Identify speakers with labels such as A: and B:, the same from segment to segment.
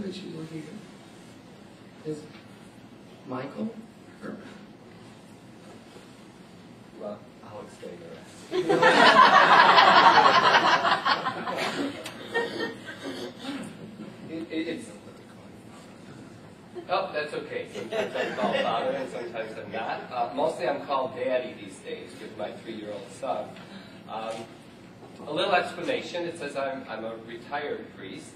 A: that you were here is Michael Herman.
B: Well, I'll explain the rest. It's oh, that's okay. Sometimes I'm called father and sometimes I'm not. Mostly I'm called daddy these days with my 3-year-old son. A little explanation. It says I'm a retired priest.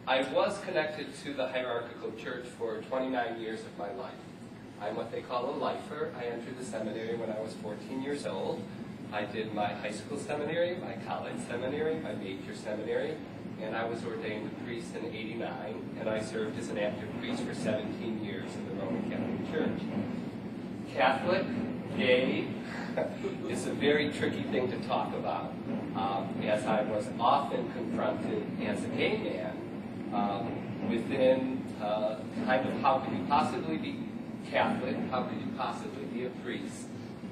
B: I was connected to the hierarchical church for 29 years of my life. I'm what they call a lifer. I entered the seminary when I was 14 years old. I did my high school seminary, my college seminary, my major seminary, and I was ordained a priest in '89, and I served as an active priest for 17 years in the Roman Catholic Church. Catholic, gay, is a very tricky thing to talk about, as I was often confronted as a gay man within kind of how could you possibly be Catholic, how could you possibly be a priest,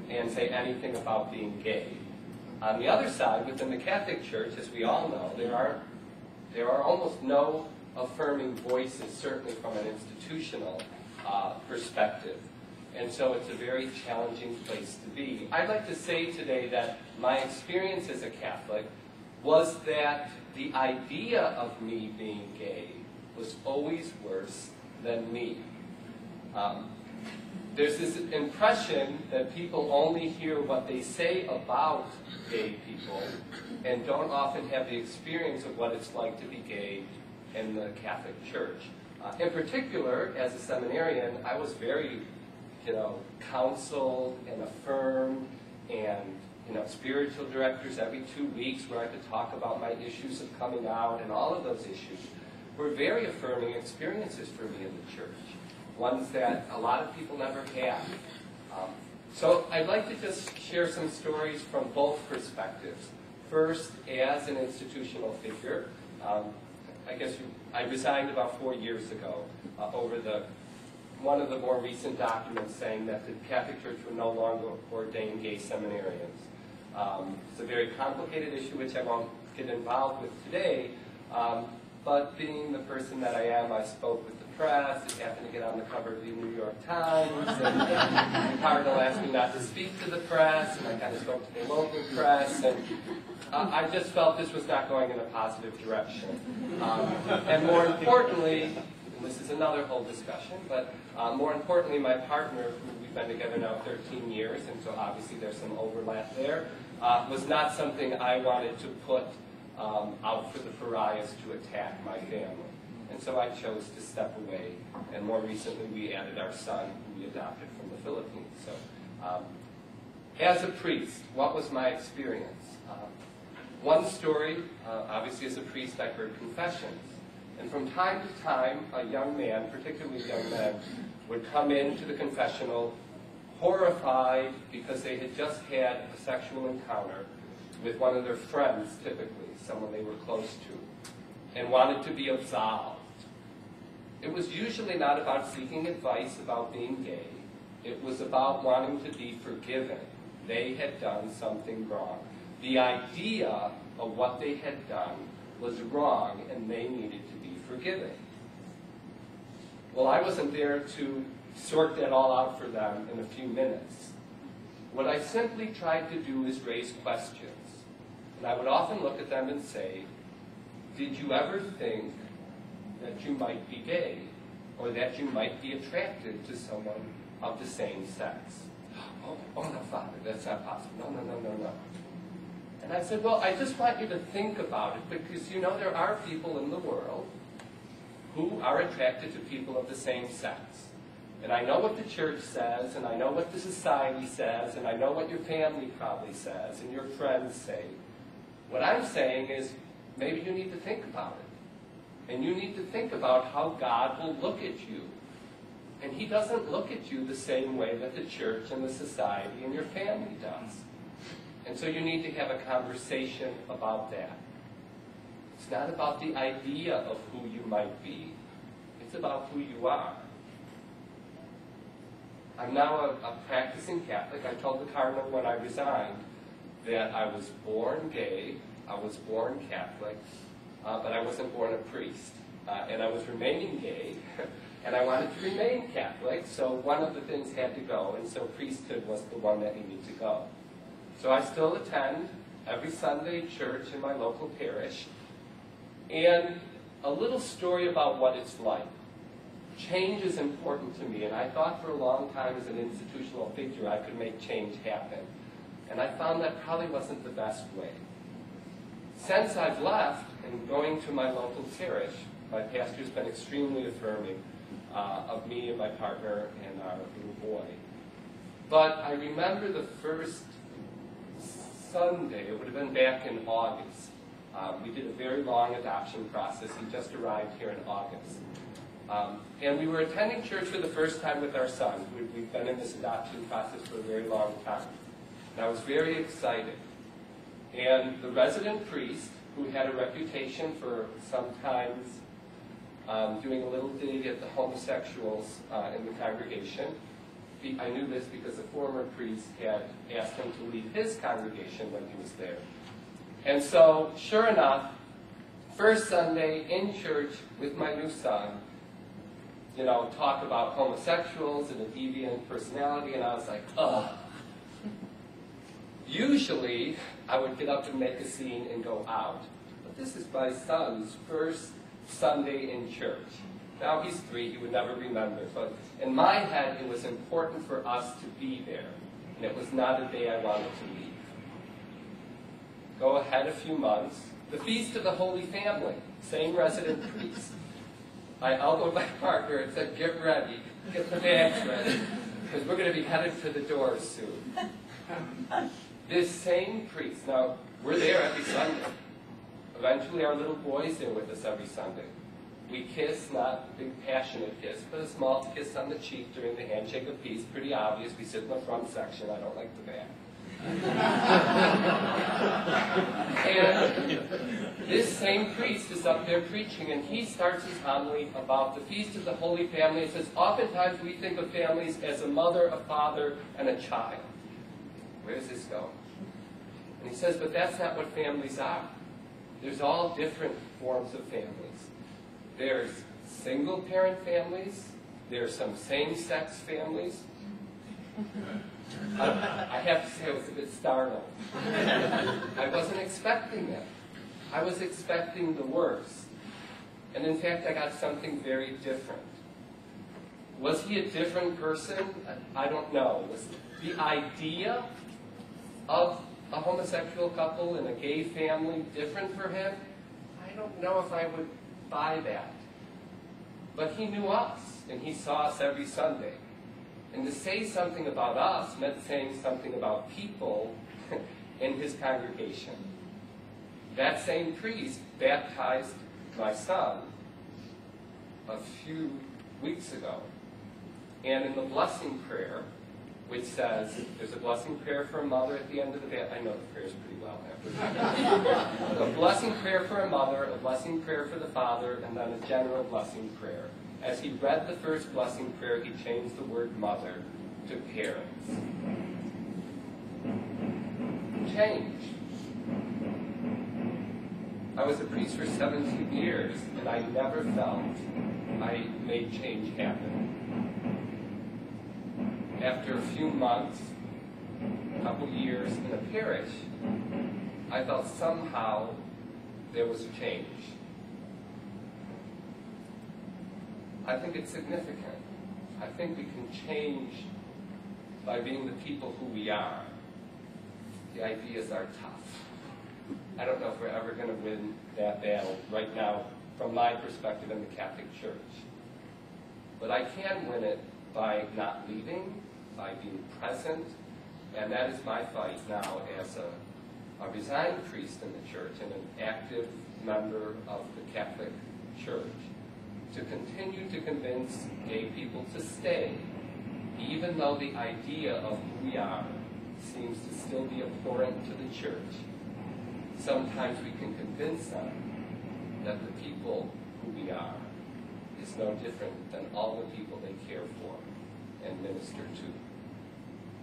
B: and say anything about being gay. On the other side, within the Catholic Church, as we all know, there are almost no affirming voices, certainly from an institutional perspective. And so it's a very challenging place to be. I'd like to say today that my experience as a Catholic was that the idea of me being gay was always worse than me. There's this impression that people only hear what they say about gay people and don't often have the experience of what it's like to be gay in the Catholic Church. In particular, as a seminarian, I was very, counseled and affirmed, and, spiritual directors every 2 weeks where I could talk about my issues of coming out, and all of those issues were very affirming experiences for me in the church. Ones that a lot of people never had. So I'd like to just share some stories from both perspectives. First, as an institutional figure, I resigned about 4 years ago over one of the more recent documents saying that the Catholic Church would no longer ordain gay seminarians. It's a very complicated issue which I won't get involved with today, but being the person that I am, I spoke with the press. It happened to get on the cover of the New York Times, and the cardinal asked me not to speak to the press, and I kind of spoke to the local press, and I just felt this was not going in a positive direction. And more importantly, and this is another whole discussion, but more importantly, my partner, who we've been together now 13 years, and so obviously there's some overlap there, was not something I wanted to put out for the pariahs to attack my family. And so I chose to step away, and more recently we added our son, who we adopted from the Philippines. So, as a priest, what was my experience? One story, obviously as a priest I heard confessions. And from time to time, a young man, particularly young men, would come into the confessional horrified because they had just had a sexual encounter with one of their friends, typically, someone they were close to, and wanted to be absolved. It was usually not about seeking advice about being gay. It was about wanting to be forgiven. They had done something wrong. The idea of what they had done was wrong, and they needed to be forgiven. Well, I wasn't there to sort that all out for them in a few minutes. What I simply tried to do is raise questions. And I would often look at them and say, did you ever think that you might be gay, or that you might be attracted to someone of the same sex? Oh no, Father, that's not possible. No. And I said, well, I just want you to think about it, because there are people in the world who are attracted to people of the same sex. And I know what the church says, and I know what the society says, and I know what your family probably says, and your friends say. What I'm saying is, maybe you need to think about it. And you need to think about how God will look at you. And He doesn't look at you the same way that the church and the society and your family does. And so you need to have a conversation about that. It's not about the idea of who you might be. It's about who you are. I'm now a practicing Catholic. I told the cardinal when I resigned that I was born gay, I was born Catholic, but I wasn't born a priest. and I was remaining gay, and I wanted to remain Catholic, so one of the things had to go, and so priesthood was the one that needed to go. So I still attend every Sunday church in my local parish, and a little story about what it's like. Change is important to me, and I thought for a long time as an institutional figure I could make change happen. And I found that probably wasn't the best way. Since I've left and going to my local parish, my pastor's been extremely affirming of me and my partner and our little boy. But I remember the first Sunday, it would have been back in August. We did a very long adoption process. He just arrived here in August. And we were attending church for the first time with our son. We've been in this adoption process for a very long time. And I was very excited. And the resident priest, who had a reputation for sometimes doing a little dig at the homosexuals in the congregation, I knew this because a former priest had asked him to leave his congregation when he was there. And so, sure enough, first Sunday in church with my new son, talk about homosexuals and a deviant personality, and I was like, ugh. Usually, I would get up and make a scene and go out. But this is my son's first Sunday in church. Now he's 3, he would never remember. But in my head, it was important for us to be there. And it was not a day I wanted to leave. Go ahead a few months. The Feast of the Holy Family, same resident priest. I elbowed my partner and said, get ready, get the bags ready, because we're going to be headed for the doors soon. This same priest, now we're there every Sunday. Eventually our little boy's there with us every Sunday. We kiss, not a big passionate kiss, but a small kiss on the cheek during the handshake of peace. Pretty obvious, we sit in the front section, I don't like the back. And this same priest is up there preaching, and he starts his homily about the Feast of the Holy Family. He says, oftentimes we think of families as a mother, a father, and a child. Where does this go? And he says, but that's not what families are. There's all different forms of families. There's single-parent families. There's some same-sex families. I have to say I was a bit startled. I wasn't expecting that. I was expecting the worst. And in fact, I got something very different. Was he a different person? I don't know. Was the idea of a homosexual couple and a gay family different for him? I don't know if I would buy that. But he knew us, and he saw us every Sunday. And to say something about us meant saying something about people in his congregation. That same priest baptized my son a few weeks ago. And in the blessing prayer, which says, there's a blessing prayer for a mother at the end of the baptism. I know the prayers pretty well after. A blessing prayer for a mother, a blessing prayer for the father, and then a general blessing prayer. As he read the first blessing prayer, he changed the word mother to parents. Change. I was a priest for 17 years, and I never felt I made change happen. After a few months, a couple years in a parish, I felt somehow there was a change. I think it's significant. I think we can change by being the people who we are. The ideas are tough. I don't know if we're ever going to win that battle right now, from my perspective in the Catholic Church. But I can win it by not leaving, by being present, and that is my fight now as a resigned priest in the church and an active member of the Catholic Church, to continue to convince gay people to stay, even though the idea of who we are seems to still be abhorrent to the church. Sometimes we can convince them that the people who we are is no different than all the people they care for and minister to.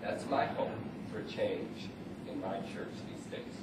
B: That's my hope for change in my church these days.